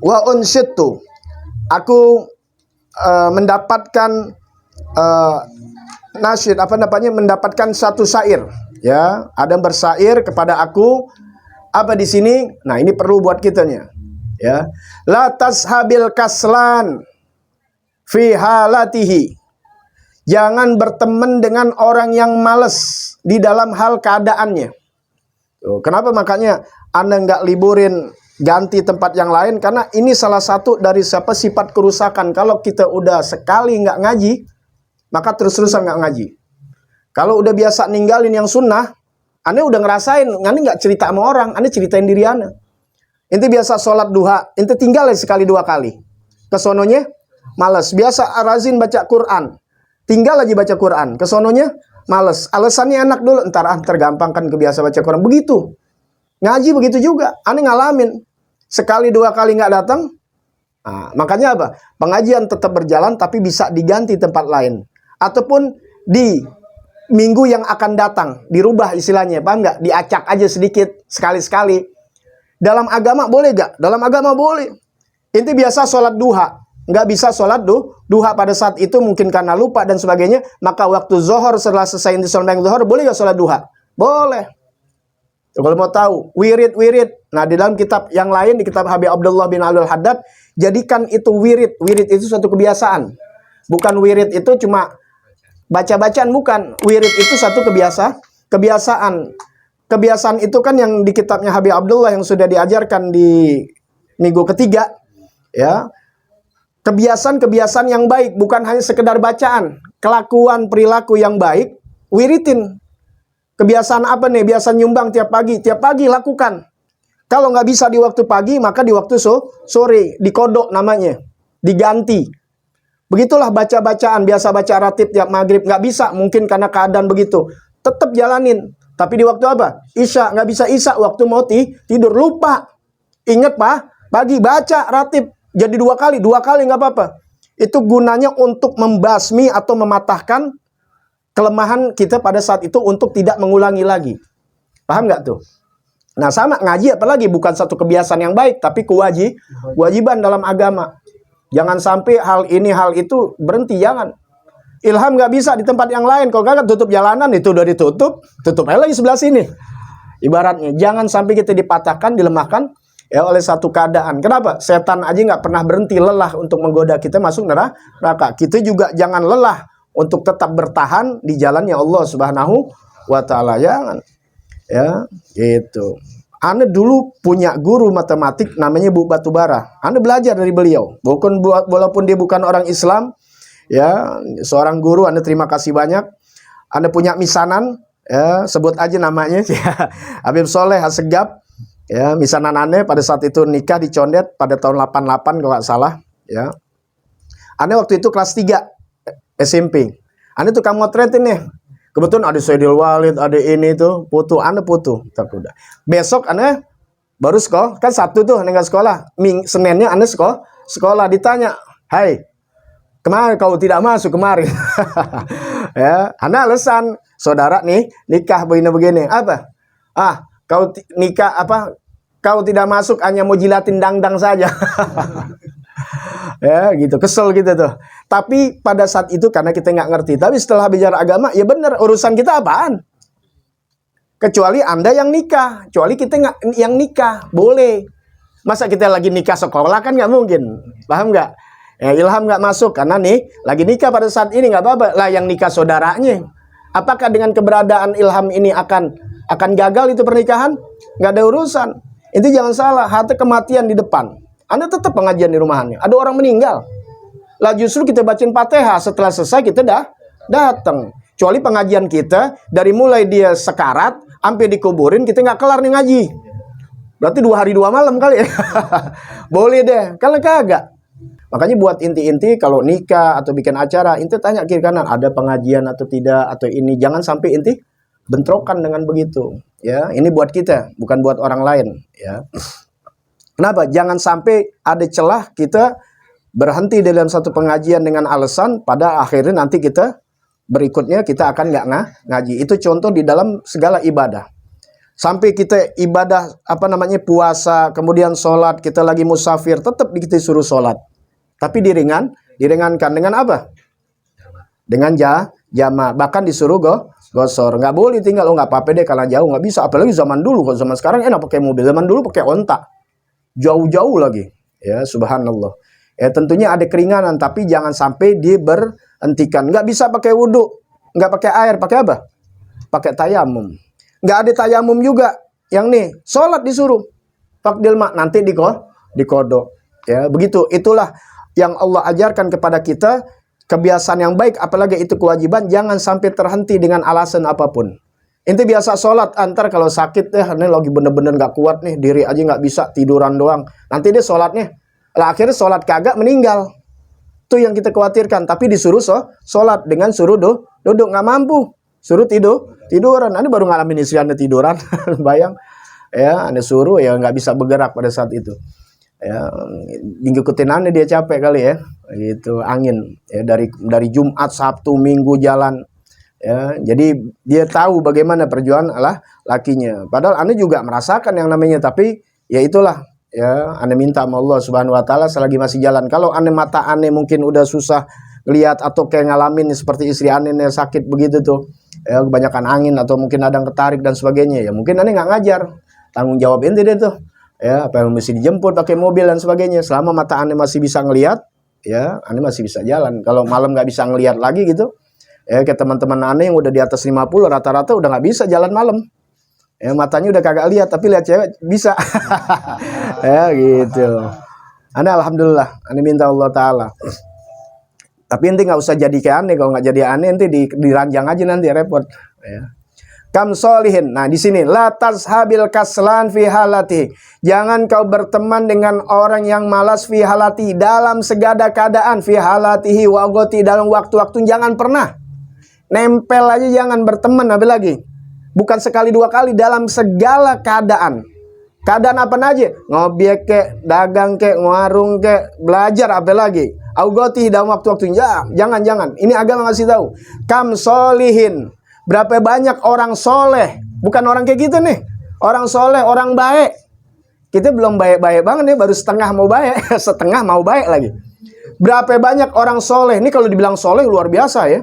Wa unsyidtu, aku mendapatkan nasyid, mendapatkan satu syair, ya, ada yang bersyair kepada aku. Apa di sini? Nah, ini perlu buat kitanya, ya. La tashabil kaslan fi halatihi, jangan berteman dengan orang yang malas di dalam hal keadaannya. Tuh, kenapa makanya Anda nggak liburin, ganti tempat yang lain? Karena ini salah satu dari sifat kerusakan. Kalau kita udah sekali nggak ngaji, maka terus-terusan nggak ngaji. Kalau udah biasa ninggalin yang sunnah, Anda udah ngerasain, Anda nggak cerita sama orang, Anda ceritain diri Anda. Ente biasa sholat duha, ente tinggal sekali dua kali. Kesononya malas. Biasa rajin baca Quran, tinggal lagi baca Quran. Kesononya malas. Alasannya enak dulu, ntar tergampang kan kebiasa baca Quran. Begitu. Ngaji begitu juga. Anda ngalamin. Sekali dua kali nggak datang. Nah, makanya apa? Pengajian tetap berjalan tapi bisa diganti tempat lain. Ataupun di minggu yang akan datang dirubah istilahnya. Paham nggak? Diacak aja sedikit sekali-sekali. Dalam agama boleh gak? Dalam agama boleh. Inti biasa sholat duha, nggak bisa sholat duha pada saat itu mungkin karena lupa dan sebagainya. Maka waktu zuhur setelah selesai inti sholat zuhur, boleh gak sholat duha? Boleh. Kalau mau tahu wirid. Nah, di dalam kitab yang lain, di kitab Habib Abdullah bin Abdul Haddad, jadikan itu wirid. Wirid itu suatu kebiasaan. Bukan wirid itu cuma baca-bacaan, bukan. Wirid itu satu kebiasaan. Kebiasaan itu kan yang di kitabnya Habib Abdullah yang sudah diajarkan di minggu ketiga, ya. Kebiasaan-kebiasaan yang baik, bukan hanya sekedar bacaan. Kelakuan, perilaku yang baik, wiritin. Kebiasaan apa nih? Biasa nyumbang tiap pagi lakukan. Kalau nggak bisa di waktu pagi, maka di waktu sore, dikodok namanya, diganti. Begitulah baca-bacaan, biasa baca ratib tiap maghrib, nggak bisa, mungkin karena keadaan begitu. Tetap jalanin. Tapi di waktu apa? Isya, nggak bisa isya, waktu mau tidur, lupa. Ingat Pak, pagi baca ratib, jadi dua kali nggak apa-apa. Itu gunanya untuk membasmi atau mematahkan kelemahan kita pada saat itu untuk tidak mengulangi lagi. Paham nggak tuh? Nah, sama ngaji apalagi bukan satu kebiasaan yang baik, tapi kewajiban dalam agama. Jangan sampai hal ini, hal itu berhenti, jangan. Ilham nggak bisa di tempat yang lain. Kalau nggak tutup jalanan, itu udah tutup aja lagi sebelah sini. Ibaratnya, jangan sampai kita dipatahkan, dilemahkan ya oleh satu keadaan. Kenapa? Setan aja nggak pernah berhenti lelah untuk menggoda kita masuk neraka. Kita juga jangan lelah untuk tetap bertahan di jalannya Allah Subhanahu wa Ta'ala. Jangan. Ya, gitu. Anda dulu punya guru matematik namanya Bu Batubara. Anda belajar dari beliau. Walaupun dia bukan orang Islam, ya, seorang guru, Anda terima kasih banyak. Anda punya misanan, ya, sebut aja namanya, ya, Habib Soleh Assegaf, ya, misanan Anda pada saat itu nikah di Condet pada tahun 88 kalau nggak salah, ya. Anda waktu itu kelas 3 SMP. Anda tukang motretin nih. Kebetulan ada Sayyidil Walid, ada ini tuh, putu, Anda putu. Udah. Besok Anda baru sekolah, kan Sabtu tuh Anda nggak sekolah. Seninnya Anda sekolah, ditanya, "Hai, kemarin kau tidak masuk kemarin." Ya, Anda alasan, saudara nih nikah begini. Apa? Kau nikah apa? Kau tidak masuk hanya mau jilatin dangdang saja. Ya, gitu, kesel gitu tuh. Tapi pada saat itu karena kita nggak ngerti. Tapi setelah bicara agama, ya bener, urusan kita apaan? Kecuali Anda yang nikah, kecuali kita nggak yang nikah, boleh. Masa kita lagi nikah sekolah kan nggak mungkin, paham nggak? Ya, Ilham nggak masuk karena nih lagi nikah pada saat ini, nggak apa-apa lah, yang nikah saudaranya. Apakah dengan keberadaan Ilham ini akan gagal itu pernikahan? Nggak ada urusan. Itu jangan salah, harta kematian di depan. Anda tetap pengajian di rumahannya. Ada orang meninggal, lah justru kita bacain Fatihah, setelah selesai kita datang. Kecuali pengajian kita dari mulai dia sekarat sampai dikuburin kita nggak kelar nih ngaji. Berarti 2 hari 2 malam kali ya. Boleh deh, kalau kagak. Makanya buat inti-inti kalau nikah atau bikin acara, inti tanya kiri kanan ada pengajian atau tidak, atau ini, jangan sampai inti bentrokan dengan begitu. Ya, ini buat kita, bukan buat orang lain. Ya, kenapa? Jangan sampai ada celah kita berhenti dalam satu pengajian dengan alasan pada akhirnya nanti kita berikutnya kita akan nggak ngaji. Itu contoh di dalam segala ibadah. Sampai kita ibadah puasa, kemudian sholat, kita lagi musafir, tetap kita suruh sholat. Tapi diringankan dengan apa? Dengan jama, bahkan disuruh gosor. Nggak boleh tinggal, nggak apa-apa deh kalau jauh, nggak bisa. Apalagi zaman dulu, kalau zaman sekarang enak pakai mobil, zaman dulu pakai onta, jauh-jauh lagi. Ya subhanallah. Tentunya ada keringanan, tapi jangan sampai diberhentikan. Nggak bisa pakai wudhu, nggak pakai air, pakai apa? Pakai tayamum. Nggak ada tayamum juga. Yang nih, sholat disuruh. Fakdil mak, nanti dikodok. Ya, begitu. Itulah yang Allah ajarkan kepada kita. Kebiasaan yang baik, apalagi itu kewajiban, jangan sampai terhenti dengan alasan apapun. Inti biasa sholat, antar kalau sakit ini lagi bener-bener nggak kuat nih, diri aja nggak bisa, tiduran doang. Nanti dia sholatnya, lah akhirnya sholat kagak meninggal. Itu yang kita khawatirkan. Tapi disuruh sholat dengan suruh duduk, nggak mampu. Suruh tiduran. Anda baru ngalamin istri Anda tiduran, bayang. Ya, Anda suruh ya nggak bisa bergerak pada saat itu. Ya, ngikutin Anda dia capek kali ya. Gitu, angin. Ya, dari Jumat, Sabtu, Minggu jalan. Ya, jadi dia tahu bagaimana perjuangan lakinya. Padahal Anda juga merasakan yang namanya, tapi ya itulah. Ya, Anda minta sama Allah Subhanahu wa taala selagi masih jalan. Kalau Anda mata Anda mungkin udah susah lihat atau kayak ngalamin seperti istri Anda yang sakit begitu tuh. Ya, kebanyakan angin atau mungkin ada yang ketarik dan sebagainya. Ya mungkin Anda nggak ngajar. Tanggung jawab ente deh tuh. Ya, apa yang mesti dijemput pakai mobil dan sebagainya. Selama mata Anda masih bisa ngelihat, ya, Anda masih bisa jalan. Kalau malam nggak bisa ngelihat lagi gitu, ya kayak teman-teman Anda yang udah di atas 50 rata-rata udah nggak bisa jalan malam. Ya, matanya udah kagak lihat, tapi lihat cewek bisa. Ya gitu. Anda alhamdulillah, Anda minta Allah Ta'ala. Tapi ente nggak usah jadi kayak aneh. Kalau nggak jadi aneh, ente diranjang aja nanti repot. Ya. Kam solihin. Nah di sini la tazhabil kaslan fi halati. Jangan kau berteman dengan orang yang malas fi halati, dalam segala keadaan, fi halatihi wa goti, dalam waktu-waktu. Jangan pernah nempel aja, jangan berteman. Apa lagi? Bukan sekali dua kali, dalam segala keadaan. Keadaan apa aja? Ngobiek kek, dagang kek, warung kek, belajar apa lagi? Augoti dalam waktu-waktu. Jangan. Ini agama ngasih tahu. Kam solihin. Berapa banyak orang soleh, bukan orang kayak gitu nih, orang soleh, orang baik. Kita belum baik-baik banget nih, baru setengah mau baik, setengah mau baik lagi. Berapa banyak orang soleh, ini kalau dibilang soleh luar biasa ya.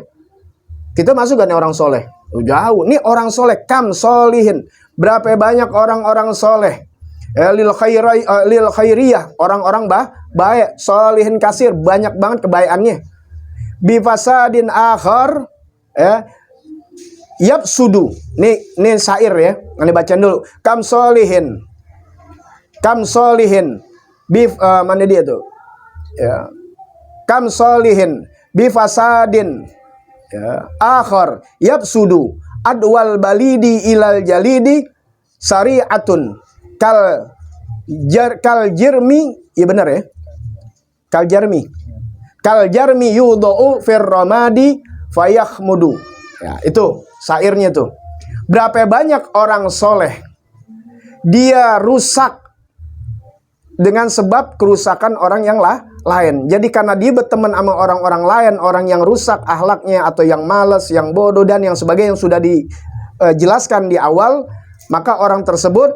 Kita masuk gak nih orang soleh? Jauh, ini orang soleh, kam solihin. Berapa banyak orang-orang soleh, lil khairiyah, orang-orang baik, solihin kasir, banyak banget kebaikannya. Bifasadin akhar, yap sudu. Nih syair ya. Ini bacaan dulu. Kam solihin. Mana dia tuh? Ya. Kam solihin bifasadin. Ya. Akhar yap sudu. Adwal balidi ilal jalidi syari'atun. Kal jirmi. Iya benar ya. Kal jarmi yudo'u firramadi fayakhmudu. Ya, itu syairnya tuh. Berapa banyak orang soleh dia rusak dengan sebab kerusakan orang yang lain. Jadi karena dia berteman sama orang-orang lain, orang yang rusak akhlaknya atau yang malas, yang bodoh dan yang sebagainya yang sudah dijelaskan di awal, maka orang tersebut,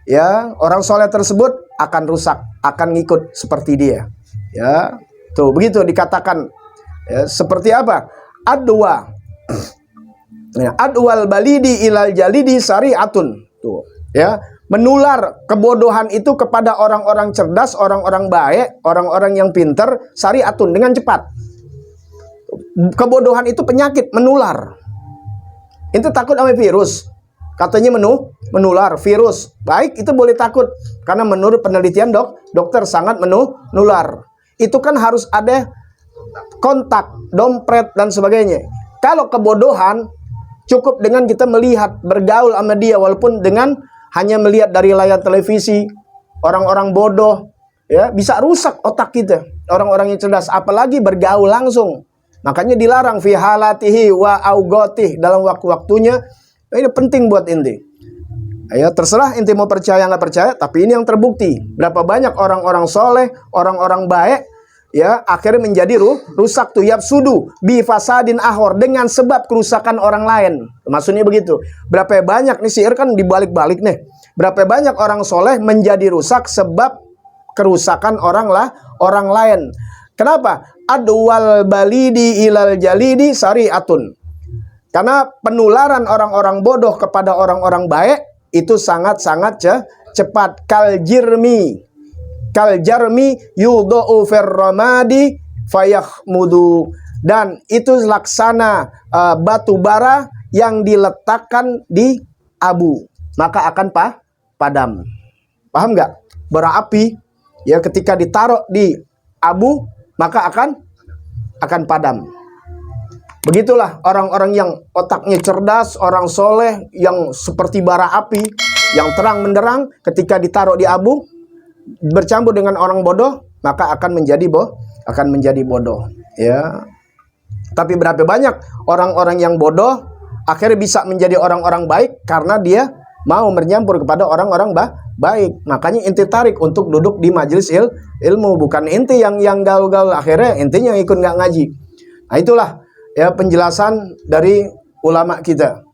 ya, orang soleh tersebut akan rusak, akan ngikut seperti dia. Ya, tuh begitu dikatakan. Ya, seperti apa? Adwal balidi ilal jalidi syari'atun. Tuh, ya, menular kebodohan itu kepada orang-orang cerdas, orang-orang baik, orang-orang yang pintar, syari'atun, dengan cepat. Kebodohan itu penyakit, menular. Itu takut sama virus. Katanya menular virus. Baik, itu boleh takut karena menurut penelitian dokter sangat menular. Itu kan harus ada kontak, dompet dan sebagainya. Kalau kebodohan cukup dengan kita melihat, bergaul sama dia, walaupun dengan hanya melihat dari layar televisi, orang-orang bodoh, ya, bisa rusak otak kita, orang-orang yang cerdas, apalagi bergaul langsung. Makanya dilarang fi halatihi wa augotih, dalam waktu-waktunya. Ini penting buat inti. Ya, terserah inti mau percaya nggak percaya, tapi ini yang terbukti. Berapa banyak orang-orang soleh, orang-orang baik, ya akhirnya menjadi rusak tuh yafsudu bi fasadin ahor, dengan sebab kerusakan orang lain. Maksudnya begitu. Berapa banyak nih sihir kan dibalik-balik nih. Berapa banyak orang soleh menjadi rusak sebab kerusakan orang lain. Kenapa? Adwal balidi ilal jalidi syari'atun. Karena penularan orang-orang bodoh kepada orang-orang baik itu sangat-sangat cepat. Kal jarmi yudha'u firramadi fayahmudu. Dan itu laksana batu bara yang diletakkan di abu, maka akan padam. Paham nggak? Bara api ya ketika ditaruh di abu maka akan padam. Begitulah orang-orang yang otaknya cerdas, orang soleh yang seperti bara api yang terang menderang, ketika ditaruh di abu bercampur dengan orang bodoh maka akan menjadi bodoh ya. Tapi berapa banyak orang-orang yang bodoh akhirnya bisa menjadi orang-orang baik karena dia mau menyampur kepada orang-orang baik. Makanya inti tarik untuk duduk di majelis ilmu, bukan inti yang gaul-gaul akhirnya intinya ikut nggak ngaji. Nah itulah ya penjelasan dari ulama kita.